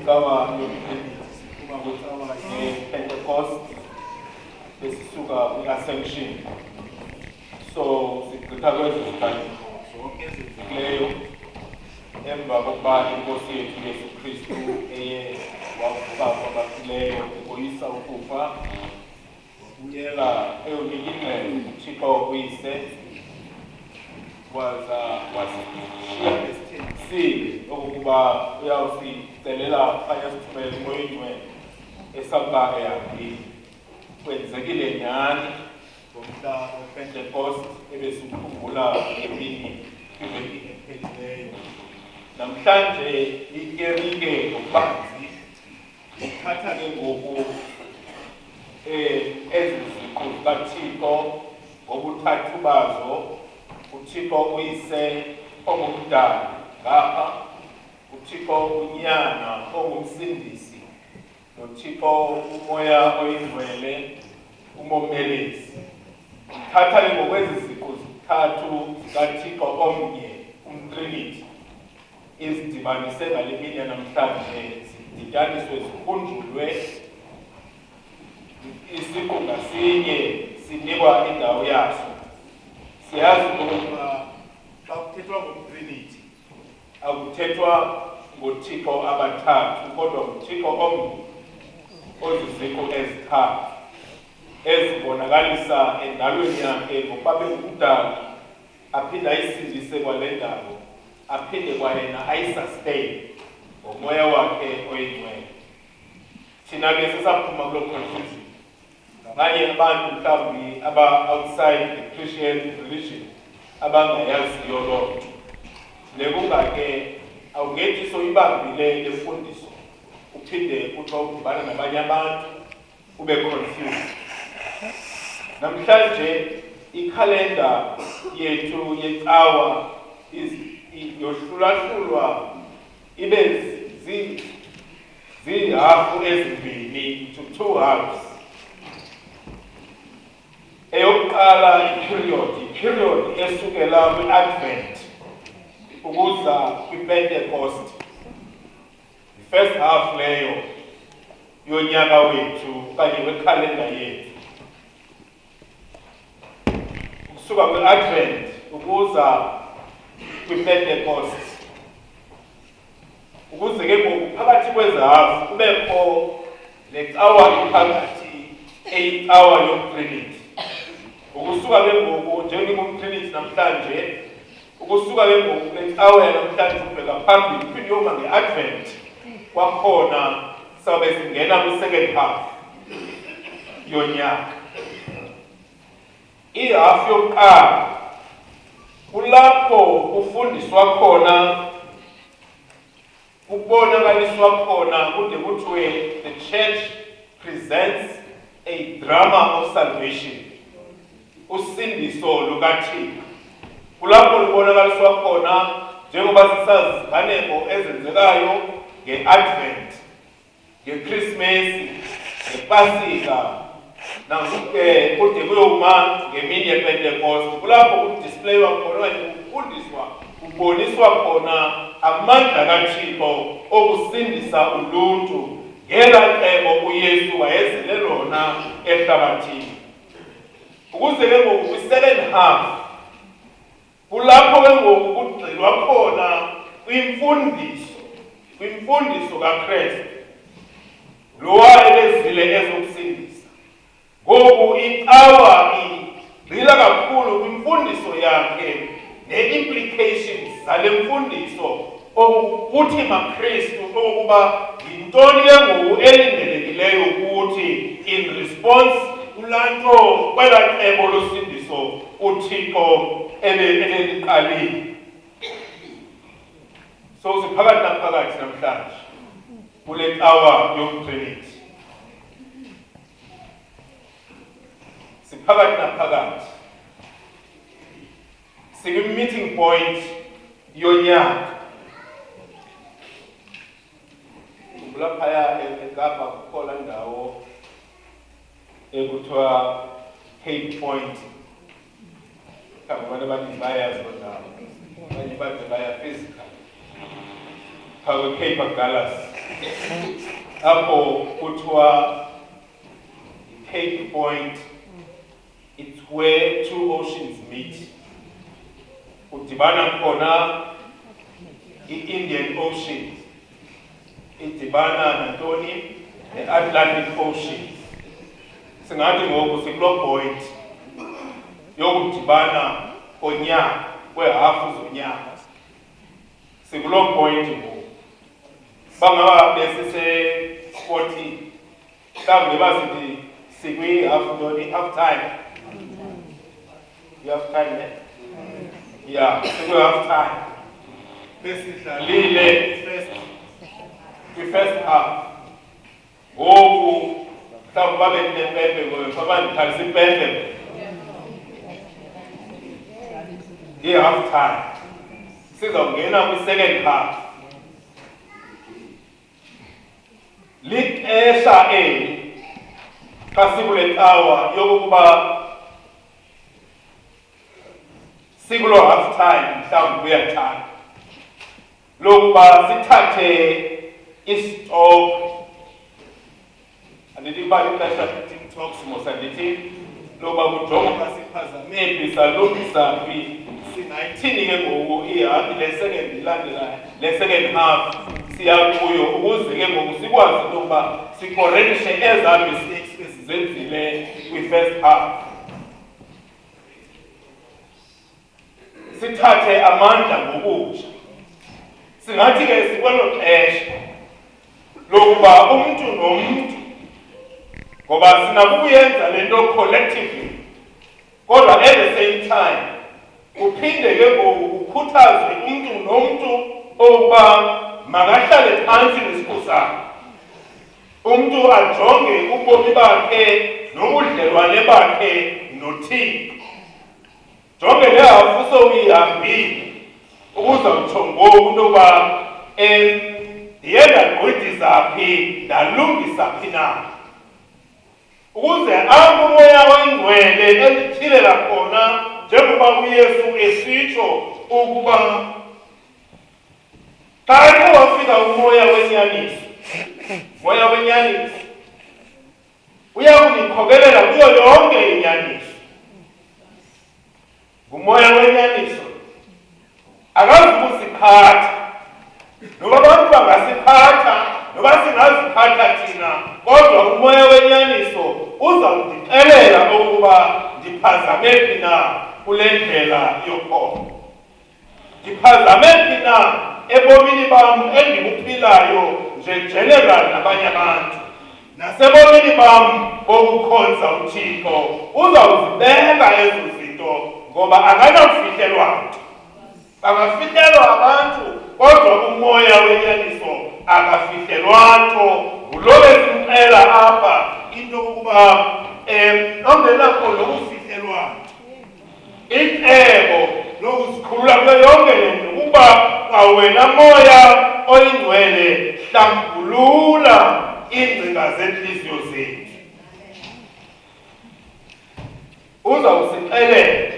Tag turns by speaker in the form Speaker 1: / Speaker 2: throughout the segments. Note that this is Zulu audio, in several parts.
Speaker 1: ikawa yomtrinity siphuma kwicawa ye-Pentecost besisuka kwi-Ascension. So sigqitha kwezo ziganeko zonke ezenzekileyo emva kokuba inkosi yethu Yesu Kristu eye wavuka kwabafileyo ekoyisa ukufa wabuyela eyonika ingqele uThixo uyise wasishiya nesithembisile okokuba uyawusicelela okanye asithumele uMoya Oyingcwele esakuba eyaphile. Kwenzekile nyhani ngomhla wePentecost ebesikhumbula ngemini kwiveki ephelileyo. Namhlanje ikerike ngokubanzi ithatha ke ngoku ezi ziqu zikaThixo ngobuthathu bazo, uThixo uyise ongumdali ngapha, uThixo unyana ongumsindisi, noThixo uMoya Oyingcwele umomelezi. Ithatha ke ngokwezi ziqu zithathu zikaThixo omnye, umTrinity, izidibanise ngale mini yanamhlanje, zidityaniswe zikhunjulwe, isiqu ngasinye sinikwa indawo yaso. Siyazi ukuba xa kuthethwa ngomTrinity akuthethwa ngoThixo abathathu, kodwa nguThixo omnye oziziqu ezithathu ezibonakalisa endalweni yakhe ngokuba bengumdali, aphinde ayisindise kwale ndawo, aphinde kwayena ayisustain ngomoya wakhe oyingcwele. Thina ke sisaphuma kuloo confusion. Ngabanye abantu mhlawumbi aba-outside the Christian religion abangayaziyo loo nto. Nekungake awungethi soyibambile le mfundiso uphinde kuthiwa udibana nabanye abantu ube confused. Namhlanje ikhalenda yethu yecawa yohlulahlulwa ibe zihafu ezimbini, to two halves. Eyokuqala i-period esukela kwi-Advent ukuza kwi-Pentecost, i-first half leyo yonyaka wethu okanye wekhalenda yethu. Ukusuka kwi-Advent ukuza kwi-Pentecost, ukuze ke ngoku phakathi kwezahafu kubekho le cawa iphakathi eyicawa yomTrinity. Ukusuka ke ngoku njengomTrinity namhlanje, ukusuka ke ngoku kule cawa yanamhlanje kubheka phambili iphinde yoma nge-Advent kwakhona sawube singena kwi-second half yonyaka. Ihafu yokuqala kulapho kufundiswa khona, kubonakaliswa khona kude kuthiwe the church presents a drama of salvation, usindiso lukaThixo. Kulapho lubonakaliswa khona njengoba sisazi iziganeko ezenzekayo nge-Advent, ngeChristmas, ngePasika, kude kuyoma ngemini yePentecost. Kulapho kudisplayiwa khona okanye kufundiswa, kuboniswa khona amandla kaThixo okusindisa uluntu ngela cebo uYesu wayezele lona ehlabathini. Ukuze ke ngoku kwi-second half kulapho ke ngoku kugxilwa khona kwimfundiso kaKristu lowa ebezile ezokusindisa. Ngoku icawa igxila kakhulu kwimfundiso yakhe ne-implications zale mfundiso ukuthi maKristu okokuba yintoni ke ngoku elindelekileyo ukuthi in response kulanto kwela cebo losindiso uThixo ebeliqalile. So siphakathi naphakathi namhlanje kule cawa yomTrinity. Siphakathi naphakathi sikwi-meeting point yonyaka. Kulaphaya eKapa kukhona ndawo ekuthiwa Cape Point. Abantu abaningi bayazi loo ndawo, abanye bade baya physical. Phaa kwe-Cape Agulhas apho kuthiwa Cape Point, it's where two oceans meet. Kudibana khona i-Indian Ocean, idibana nantoni ne-Atlantic Ocean. Singathi ngoku sikuloo point yokudibana konyaka kwehafu zonyaka. Sikuloo point ngoku. Bangaba besise-40 mhlawumbi basithi half time. You have time there? Yeah, half time. Besidlalile first half. Ngoku mhlawumbi babe nepepe ngoba babandithalisa ipepe. Half time. Sizawungena kwi-second half. Lixesha eli xa sikule cawa yokuba sikuloo half time mhlawumbi kuyathanda lokuba sithathe istop. Andithi uba ixesha TikTok mosandithi lokuba kujonga siphazamephi salungisa phi. Sinayithini ke ngoku le second half siya kuyo ukuze ke ngoku sikwazi ukuba sikorrekishe ezaa mistakes esizenzile kwi-first half. Sithathe amandla ngokutsha. Singathi ke sikwelo xesha lokuba umntu nomntu, ngoba sinakuyenza le nto collectively, kodwa at the same time kuphinde ke ngoku kukhuthazwe umntu nomntu okuba makahlale phantsi nesiqu sakhe. Umntu ajonge ubomi bakhe nobudlelwane bakhe noThixo. Jonge le hafu sowuyihambile ukuzawutsho ngoku into yokuba ndiye ndagqithisa phi, ndalungisa phi na, ukuze apho umoya wengcwele endityhilela khona njengoba uYesu esitsho ukuba xa ke wafika umoya wenyaniso, uya kundikhokelela kuyo yonke inyaniso. Ngumoya wenyaniso, akazukusiphatha noba abantu bangasiphatha noba singaziphatha thina, kodwa umoya wenyaniso uzawundixelela ukuba ndiphazame phi na kule ndlela yokholo, ndiphazame phi na ebomini bam endibuphilayo nje-general nabanye abantu, nasebomini bam bokukhonza uThixo. Uzawuzibeka ezo zinto ngoba akanakufihlelwa nto. Bangafihlelwa abantu, kodwa umoya wenyaniso akafihlelwa nto. Ngulo besimxela apha into yokuba ongenakho nokufihlelwa nto, icebo lokuzikhulula kuyo yonke le nto ukuba kwawena moya oyingcwele hlambulula iingcinga zentliziyo zethu. Uzawusixelela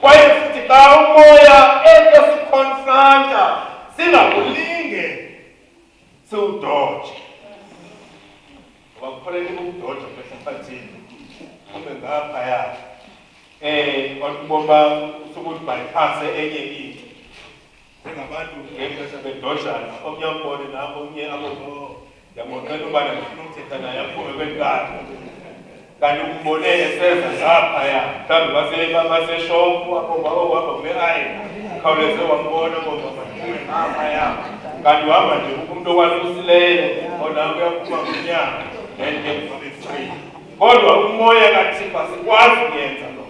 Speaker 1: kwaye futhi xa umoya esikonfranta singakulinge siwudoje, ngoba kukholeleka ukudoja kwehlabathini ube ngaphaya ukuba sukuthi bayiphase enye into njengabantu ngexesha bedojana. Omnye ambone nabo omnye abo ndiyamonqena ubana ndifuna ukuthetha naye aphume kwenkatho, kanti umbone eseza ngaphaya mhlawumbi baseshophu apho uhamba kule ayi khawuleze wambona ngoba ngaphaya, kanti uhamba nje umntu okwalusileyo onako uyaphuma kunyaka and kodwa umoya kaThixo asikwazi kuyenza lo nto,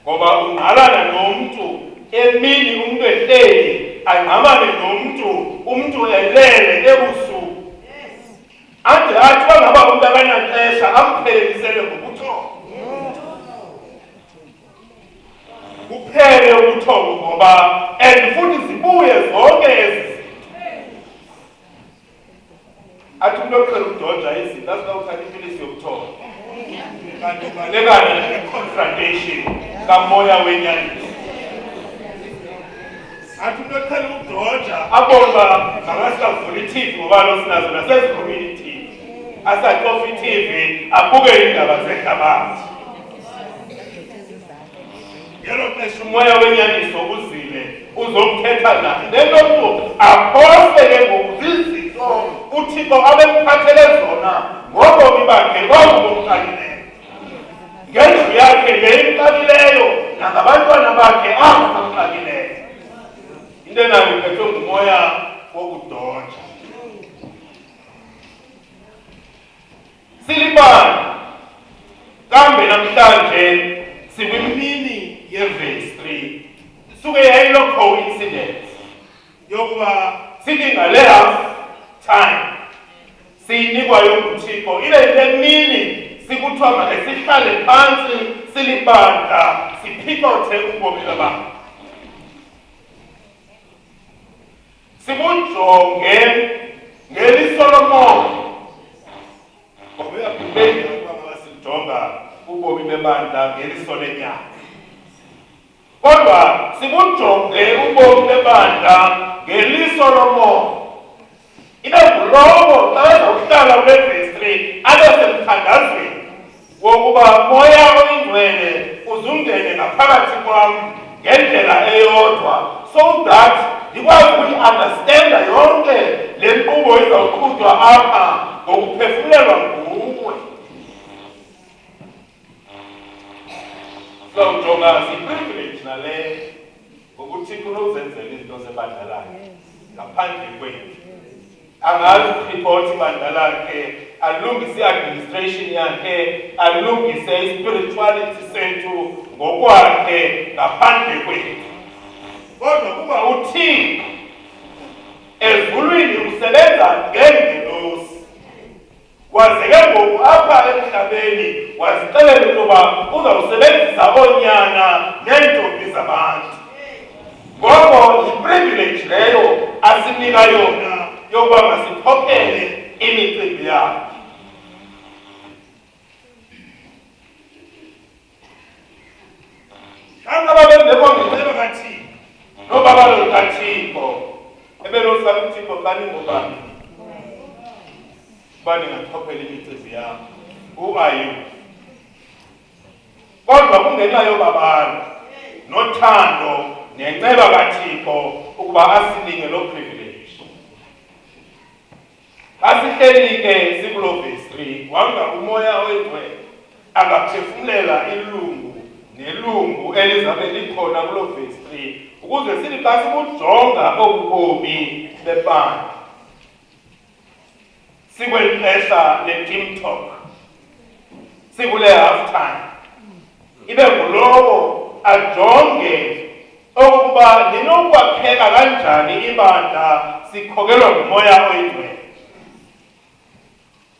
Speaker 1: ngoba ungqalana nomntu emini umntu ehleli, angqamane nomntu umntu elele ebusuku. Ande athi bangaba umntu akanaxesha amphelelise ngobuthongo, kuphele ubuthongo ngoba and futhi zibuye zonke ezi zinto. Athi umntu oqhela ukudoja izinto asikawuthatha impilisi yobuthongo, kanti ubalekana ne-confrontation kamoya wenyaniso. athi umuntu oqhela ukudonja abone uba makasavula i-TV ngoba lo sinazo nasezi-community asacofa i-TV abuke indaba zehlabathi. Ngelo xesha umoya wenyaniso uzile uzokuthetha naye nento akhohlwe ke ngoku zizinto uThixo abemphathele zona ngobomi bakhe bomqalileyo ngendlu yakhe le imqalileyo nangabantwana bakhe abo bamqalileyo. Into nayo uphethwe ngumoya wokudonja. Silibani kambe namhlanje sikwimini ye-verse 3 suke yayilo coincidence yokuba sithi ngale half time siyinikwayo nguThixo ile mini sikuthiwa make sihlale phansi silibandla siphikothe ubomi babantu sibujonge ngeliso lomoya ngoba uyaphindela ukuba sijonga ubomi bebandla ngeliso lenyama kodwa sibujonge ubomi bebandla ngeliso lomoya. Ibe ngulowo xa ezokuhlala kule verse 3 abe semthandazweni wokuba moya oyingcwele uzungene ngaphakathi kwam ngendlela eyodwa so that ndikwazi ukuyi-understanda yonke le nkqubo izawuqhutywa apha ngokuphefumlelwa nguwe. Sizawujonga siprivilege nale ngokuthi kunozenzela izinto zebandla lakhe ngaphandle kwethu. Angazi uReport ibandla lakhe, alungise i-administration yakhe, alungise i-spirituality sethu ngokwakhe ngaphandle kwethu. Kodwa kuba uThixo ezulwini usebenza ngengelosi waze ke ngoku apha emhlabeni wazixelela ukuba uzawusebenzisa oonyana neentombi zabantu. Ngoko yi-privilege leyo asinika yona yokuba masiphophele imicimbi yakhe. Kanti ababengekho ngecebo kaThixo nobaba lukaThixo ebelosala uThixo xa ningobani uba ningathophela imicimbi yakhe u-Ayubu. Kodwa kungenxa yobabalo nothando nenceba kaThixo ukuba asinike lo privilege. Asihleli ke sikulo verse 3 wanga umoya oyingcwele angaphefumlela ilungu nelungu elizabe likhona kulo verse 3 ukuze sithi xa sibujonga obubomi bebandla sikweli xesha le-team talk sikule half time ibe ngulowo ajonge okuba linokwakheka kanjani ibandla sikhokelwa ngumoya oyingcwele.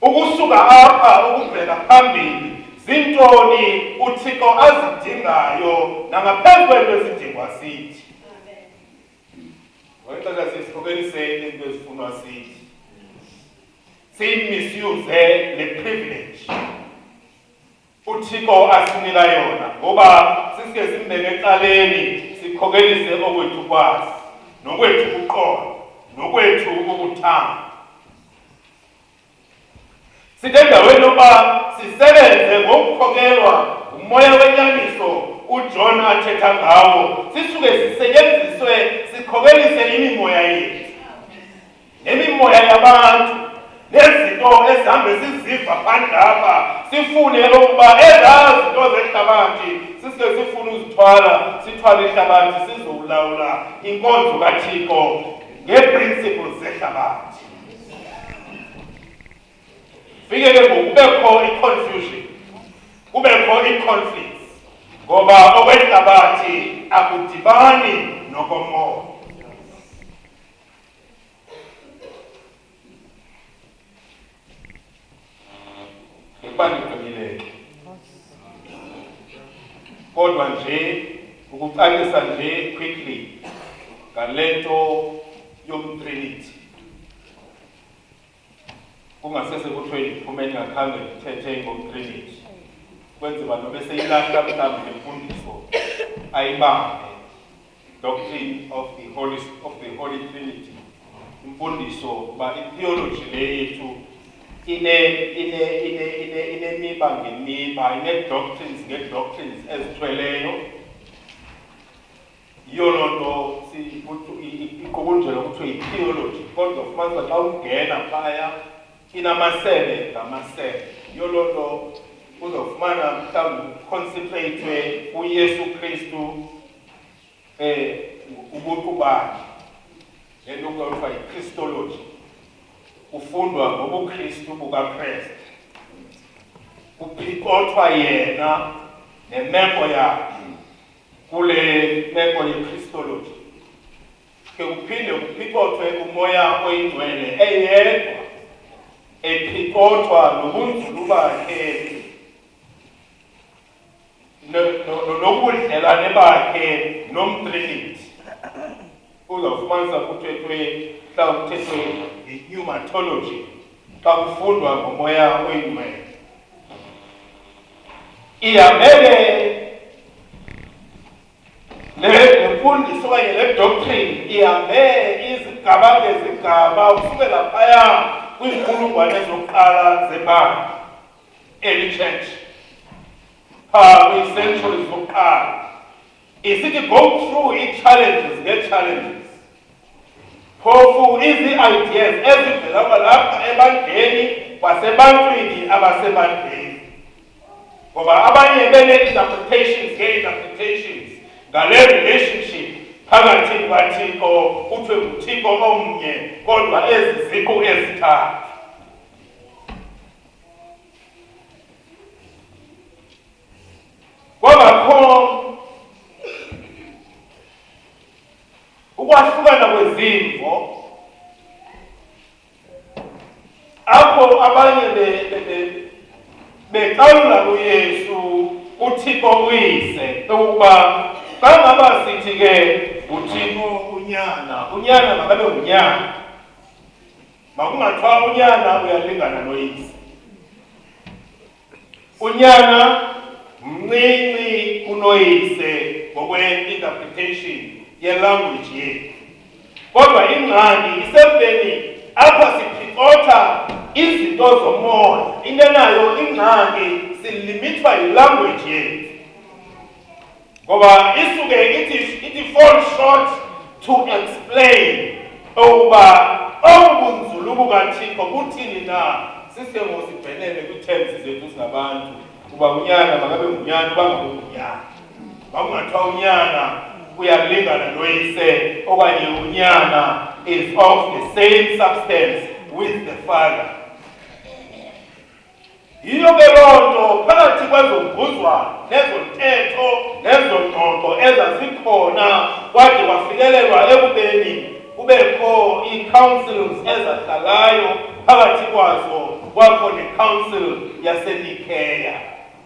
Speaker 1: Ukusuka apha ukubheka phambili zintoni uThixo azidingayo nangaphezu kwento ezidingwa sithi. Ngoxesha sisikhokelise into ezifunwa sithi siyimisuse le privilege uThixo asinika yona ngoba sisike simbeke ecaleni sikhokelise okwethu kwazi nokwethu ukuqonda nokwethu ukuthanda. Sidendaweni yokuba sisebenze ngokukhokelwa umoya wenyaniso uJohn athetha ngawo sisuke sisetyenziswe sikhokelise imimoya yethu nemimoya yabantu nezinto ezihambe siziva phandle apha sifune ukuba ezaa zinto zehlabathi sisike sifune uzithwala sithwale ihlabathi sizowulawula inkonzo kaThixo ngee-principles zehlabathi. Fike ke ngoku kubekho i-confusion kubekho i-conflict ngoba okwehlabathi akudibani nokomoya. Ibandiqinileyo kodwa nje ukucacisa nje quickly ngale nto yomtrinity kungasese kuthiwe iphume ngakhange ndithethe ngomtrinity kwenziwa nobe seyilahla mhlawumbi lemfundiso ayibambe doctrine of the Holy Trinity. Imfundiso ba theology lethu inemiba ngemiba, ine-doctrines nge-doctrines ezithweleyo. Yiyo loo nto iqobunjelwa kuthiwa yi-theology, kodwa ufumanisa xa ungena phaya inamasebe ngamasebe. Yiyo loo nto uzofumana mhlawumbi concentrate uYesu Kristu ubuntu bakhe, le nto kuthiwa yi-Christology. Kufundwa ngobuKristu bukaKrestu, kuphikothwa yena nemeko yakhe kule meko ye-Christology. Ke kuphinde kuphikothwe umoya oyingcwele eyedwa, ephikothwa nobunzulu bakhe nobudlelwane bakhe nomTrinity. Uzawufumanisa kuthethwe i-pneumatology xa kufundwa ngomoya oyingcwele. Ihambele le mfundiso okanye le doctrine ihambe izigaba ngezigaba ukusukela phaya kwiinkulungwane zokuqala zebandla early church, phaa kwii-centuries zokuqala. Isithi go through ii-challenges ngee-challenges, phofu izi-ideas ezivela kwalapha ebandleni kwasebantwini abasebandleni, ngoba abanye bene-interpretations ngee-interpretations ngale relationship phakathi kukaThixo, kuthiwe nguThixo omnye kodwa ezi ziqu ezithathu. Kwabakho ukwahlukana kwezimvo apho abanye becalula uYesu uThixo uyise, ukuba xa ngaba sithi ke uThixo unyana makabe ngunyana, makungathiwa unyana uyalingana noyise. Unyana mncinci kunoyise ngokwe-interpretation ye-language yethu, kodwa ingxaki isempeni apha siphikotha izinto zomoya. Into nayo ingxaki silimithwa yi-language yethu, ngoba isuke ithi fall short to explain ukuba obunzulu bukaThixo buthini na. Sisemo sibhenele kwi-terms zethu singabantu, uba unyana makabe ngunyana, uba ngabe ngunyana. Makungathiwa unyana uyalingana noyise, okanye unyana is of the same substance with the father. Yiyo ke loo nto phakathi kwezo mbuzwana nezo ntetho nezo ngxoxo ezazikhona kwade kwafikelelwa ekubeni kubekho ii-councils ezahlalayo. Phakathi kwazo kwakho ne-council yaseNicaea,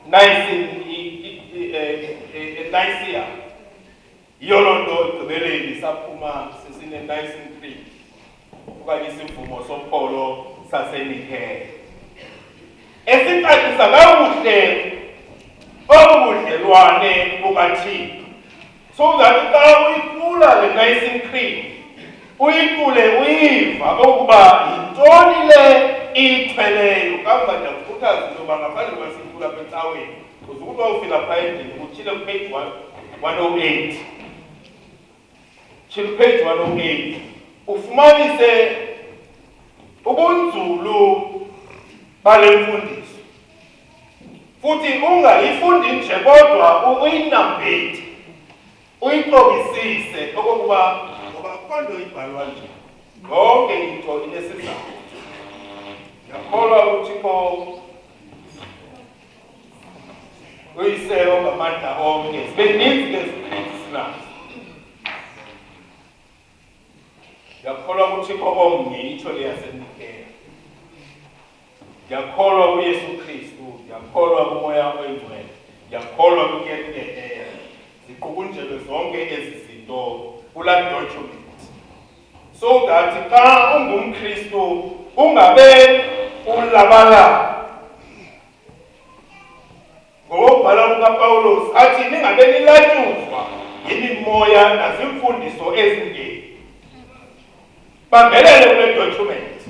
Speaker 1: Nicaea. Yiyo loo nto ekugqibeleni saphuma sesine-Nicene Creed okanye isivumo sopholo saseNicaea, esicacisa kakuhle obu budlelwane bukaThixo. So that xa uyicula le Nicene Creed, uyicule uyiva okuba yintoni le iyithweleyo. Kamva ndiyakukhuthaza into yoba ngaphandle kwasiyicula apha ecaweni, uzukuthi wawufika phaa endlini utshile page 108, tshile page 108, ufumanise ubunzulu bale mfundiso, futhi ungayifundi nje kodwa uyinambithe, uyixobisise okokuba ngoba akukho nto ibhalwa nje, yonke into inesizathu. Ndiyakholwa uThixo uyise ongamandla onke, zibe ninzi ke ziqinithi sinazo. Ndiyakholwa kuThixo omnye, itsho le yaseNicaea. Ndiyakholwa kuYesu Kristu, ndiyakholwa kumoya oyingcwele, ndiyakholwa kuNkekelela. Ziqubunjelwe zonke ezi zinto kulaa document, so that xa ungumKristu ungabe ulabalala. Ngokubhala kukaPawulos athi ningabe nilatyuzwa yimimoya nazimfundiso ezingeni. Bambelele kule document,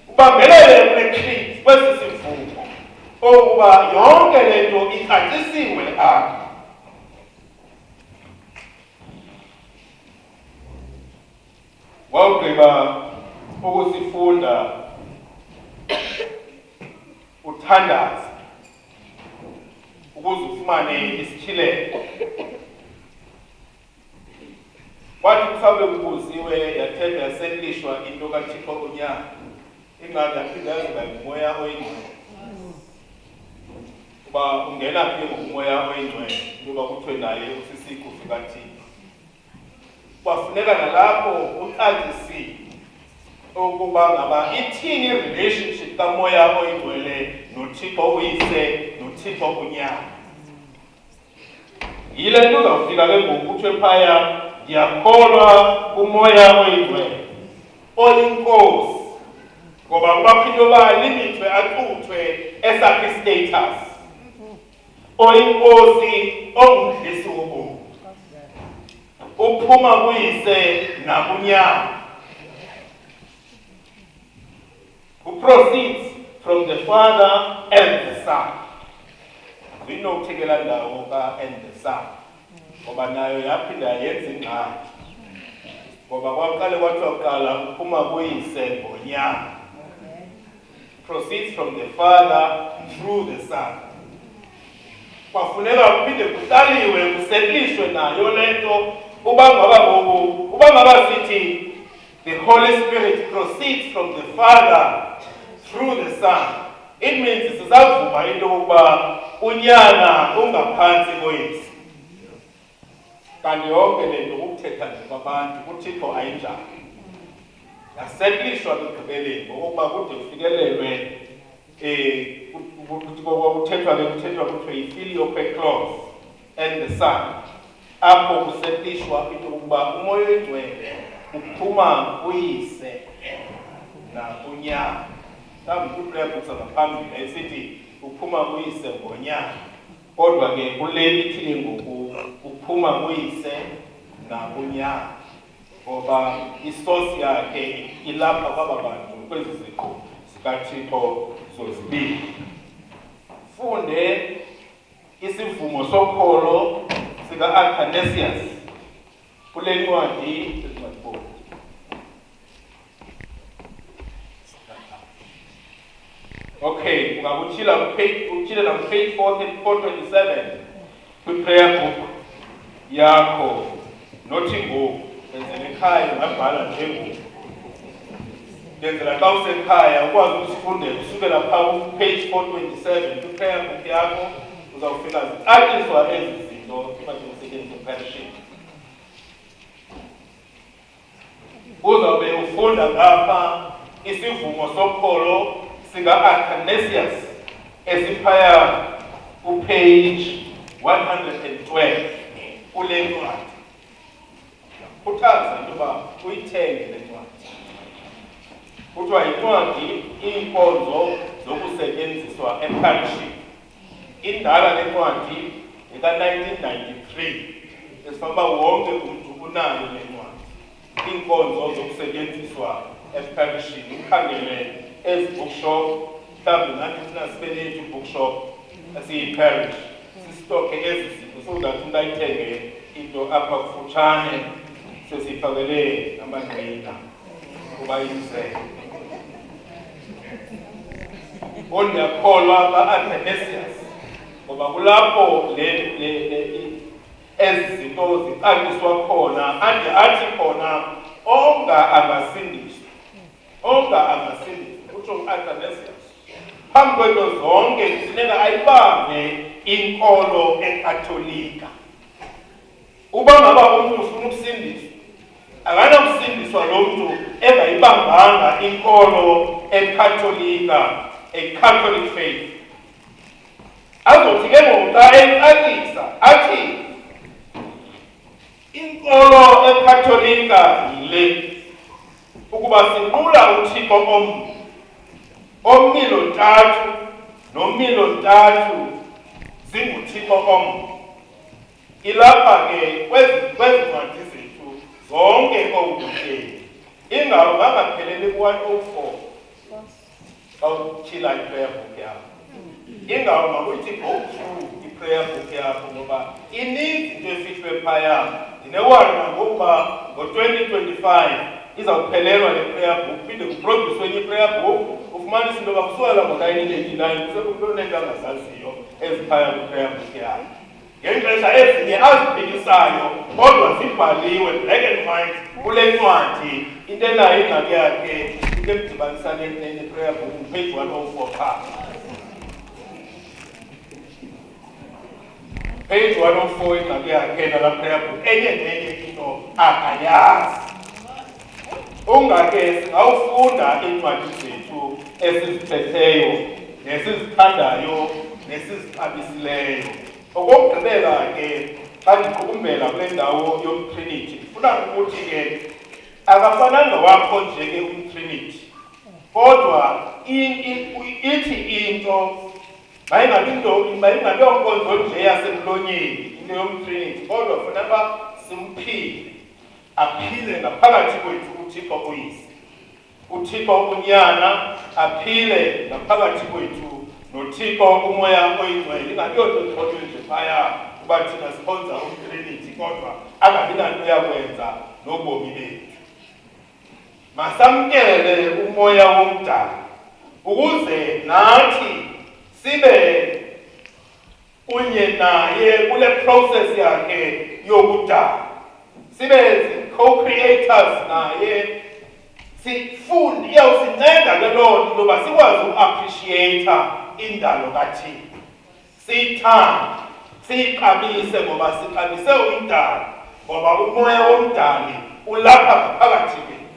Speaker 1: ubambelele kule creed, kwesi sivumo okuba yonke lento icacisiwe apha. Wawugqiba ukusifunda uthandaza ukuze ufumane isityhilelo. Wathi kusawube kubuziwe yathetha yasetlishwa into kaThixo unyaka, ingxaki yaphinda yaziba ngumoya oyingcwele. Uba ungena phi ngokumoya oyingcwele, intoba kuthiwe naye usisiqu sikaThixo. Kwafuneka nalapho ucacisiwe ukuba ngaba ithini relationship kamoya oyingcwele noThixo uyise noThixo unyaka. Yile nto uzawufika ke ngoku kuthiwe phaya ndiyakholwa kumoya oyingcwele oyinkosi, ngoba kubaphinda uba limithwe axuthwe esakhi status, oyinkosi ongumdlisi wobomi, uphuma kuyise nakunyaka, who proceeds from the Father and the Son. Zinokuthekela ndawo ka and the Son, ngoba nayo yaphinda yenza ingxaki, ngoba kwaqale kwathiwa kuqala uphuma kuyise ngonyaka. Proceeds from the Father through the Son. Kwafuneka kuphinde kuhlaliwe kusetlishwe nayo lento uba ngaba sithi the Holy Spirit proceeds from the Father through the Son. It means sizavuma into yokuba unyana ungaphantsi koyise. Kanti yonke lento ukuthetha nje kwabantu kuThixo ayinjalo. Yasetlishwa ekugqibeleni ngokuba kude kufikelelwe kuthethwa kuthiwe yi-filioque clause and the Son. Apho kusetlishwa into yokuba umoya oyingcwele uphuma kuyise nakunyaka. Mhlawumbi kwi-prayer books zangaphambili esithi uphuma kuyise ngonyaka, kodwa ke kule ithile ngoku uphuma kuyise nakunyaka, ngoba isosi yakhe ilapha kwaba bantu kwezi ziqu zikaThixo zozibili. Funde isivumo sokholo sika-Athanasius kule ncwadi okay, ungakutshila na page 427 kwi-prayer book yakho, nothi ngoku enzela ekhaya ungabhala njengoku. Ndenzela xa usekhaya ukwazi ukusifundela usukela phaa page 427 kwi-prayer book yakho, uzawufika zicaciswa ezi zinto ebazisetyenziswa eparishini. Uzawube ufunda ngapha isivumo sokholo sika-Athanasius esiphaya kupage 112 kule ncwadi. Khuthaza into yoba uyithenge le ncwadi. Kuthiwa yincwadi iinkonzo zokusetyenziswa eparishini. Indala le ncwadi ika-1993, esifanuba wonke umntu unayo le ncwadi. Iinkonzo zokusetyenziswa eparishini. Ukhangele ezi bookshop, mhlawumbi nathi sinasibe lethu bookshop esiyi-parish, sisitoke ezi zinto so that umntu ayithenge into apha kufutshane, sesiyifakele amangqina kuba yimzeke. Ondiyakholwa ka-Athanasius, ngoba kulapho ezi zinto zicaciswa khona, athi khona angasindiswa. Utsho u-Athanasius, phambi kwento zonke kufuneka ayibambe inkolo ekatolika. Uba ngaba umntu ufuna ukusindiswa, akanamsindiswa lo mntu engayibambanga inkolo ekatolika, a-Catholic faith. Azothi ke ngoku xa ecacisa athi inkolo ekatolika yile ukuba sinqula uThixo omnye lontathu nomnye lontathu zinguThixo omnye. ilapha ke kwezincwadi zethu zonke okuhleli ingawo bangapheleli ku-104 xa utshila i-prayer book yakho. Ingawo makuthi go through i-prayer book yakho ngoba ininzi into efihlwe phaya. Ndinewona ngokuba ngo-2025 izawuphelelwa le prayer book, phinde kuprodyuswe enye i-prayer book, ufumanise into yoba kusukela ngo-1989 kusekho onento angazaziyo eziphaya kwi-prayer book yakho. Ngexesha ezinye aziphikisayo kodwa zibhaliwe black and white kule ncwadi into enayo ingxaki yakhe into edibanisa ne-prayer book page 104 phaa. Page 104 ingxaki yakhe nala prayer book enye nenye into akayazi. Ungake singawufunda iincwadi zethu esiziphetheyo nesizithandayo nesizixabisileyo. Okokugqibela ke xa ndiqukumbela kule ndawo yomtrinity ndifuna ukuthi ke akafananga wakho nje ke umtrinity kodwa ithi into mayingabi yonkonzo nje yasemlonyeni into yomtrinity kodwa funeka simphile aphile ngaphakathi kwethu uThixo uyise, uThixo unyana aphile ngaphakathi kwethu noThixo umoya oyingcwele. Ingabi yonto ndikhoyo nje phaya uba thina sikhonza umtrinity kodwa angabi nanto yakwenza nobomi bethu. Masamkele umoya womdala ukuze nathi sibe kunye naye kule process yakhe yokudala, sibe co-creators naye. Iyawusinceda ke loo nto yoba sikwazi uku-appreciata indalo kaThixo, siyithande, siyixabise ngoba sixabise umdali, ngoba umoya womdali ulapha ngaphakathi kwethu.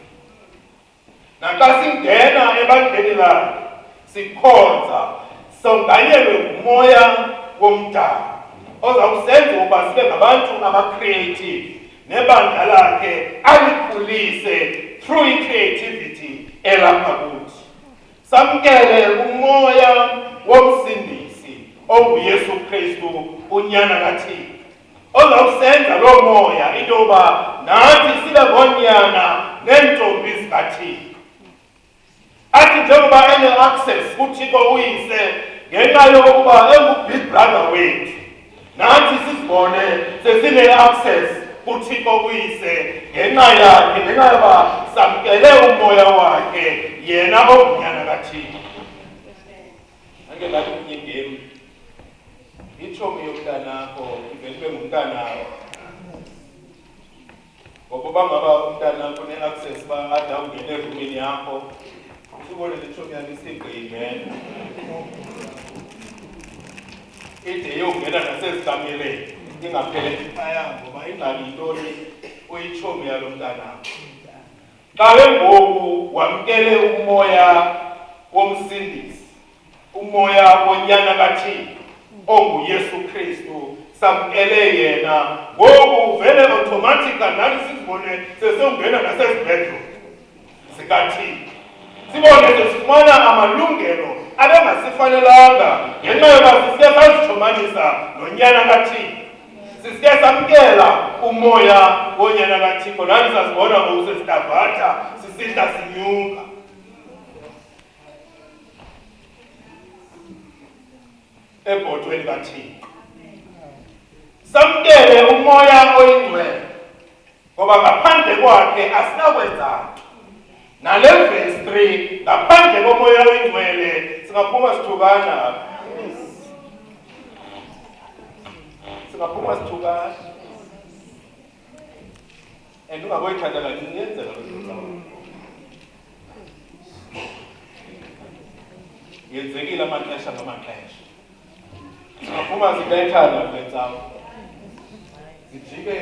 Speaker 1: Naxa singena ebandleni lakhe sikhonza songanyelwe ngumoya womdali ozawusenza ukuba sibe ngabantu aba-creative nebandla lakhe alikhulise through i-creativity elapha kuthi. Samkele umoya womsindisi onguYesu Kristu unyana kaThixo ozawusenza loo moya into yoba nathi sibe ngoonyana neentombi zikaThixo. Athi njengoba ene-access kuThixo uyise ngenxa yokokuba engu-big brother wethu, nathi sizibone sesine-access kuThixo uyise ngenxa yakhe, ngenxa yoba samkele umoya wakhe yena ongunyana kaThixo. Ake ngathi umnyingeni itshomi yomntanakho ivele ibe ngumntanakho. Ngokuba ngaba umntanakho une-access uba ade awungene erumini yakho ubone le tshomi yakho isigqime ide yongena nasezikameleni ingapheleli phaya ngoba ingxaki yintoni uyitshomi yalo mntanakho. Xa ke ngoku wamkele umoya womsindisi, umoya wonyana kaThixo onguYesu Kristu, samkele yena ngoku vele automatically nathi sizibone sesongena nasezibhedlo zikaThixo, sibone sesifumana amalungelo abengasifanelanga ngenxa yoba sisike sazithomanisa nonyana kaThixo, sisike samkela umoya wonyana kaThixo. Nathi sazibona ngoku sesitabatha sisihla sinyuka. Ebhotweni kaThixo samkele umoya oyingcwele ngoba ngaphandle kwakhe asinakwenza nto. Nale verse 3 ngaphandle komoya oyingcwele singaphuma sithukana, singaphuma sithukana. And ungakoyithanda kanini yenzeka yenzekile amaxesha ngamaxesha. Singaphuma zitayithana kule ntsawo zijike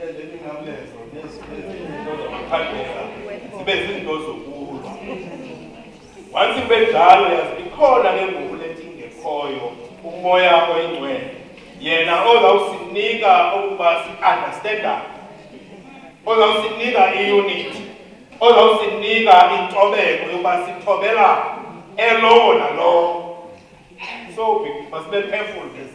Speaker 1: eziningablezo nezinto zamakhandlela zibe zinto zokulwa. Once kube njalo yazi ikhona ke ngoku le nto ingekhoyo umoya oyingcwele, yena ozawusinika ukuba si-understandane, ozawusinika i-unity, ozawusinika intobeko yokuba sithobela elowo nalowo. So we must be careful this.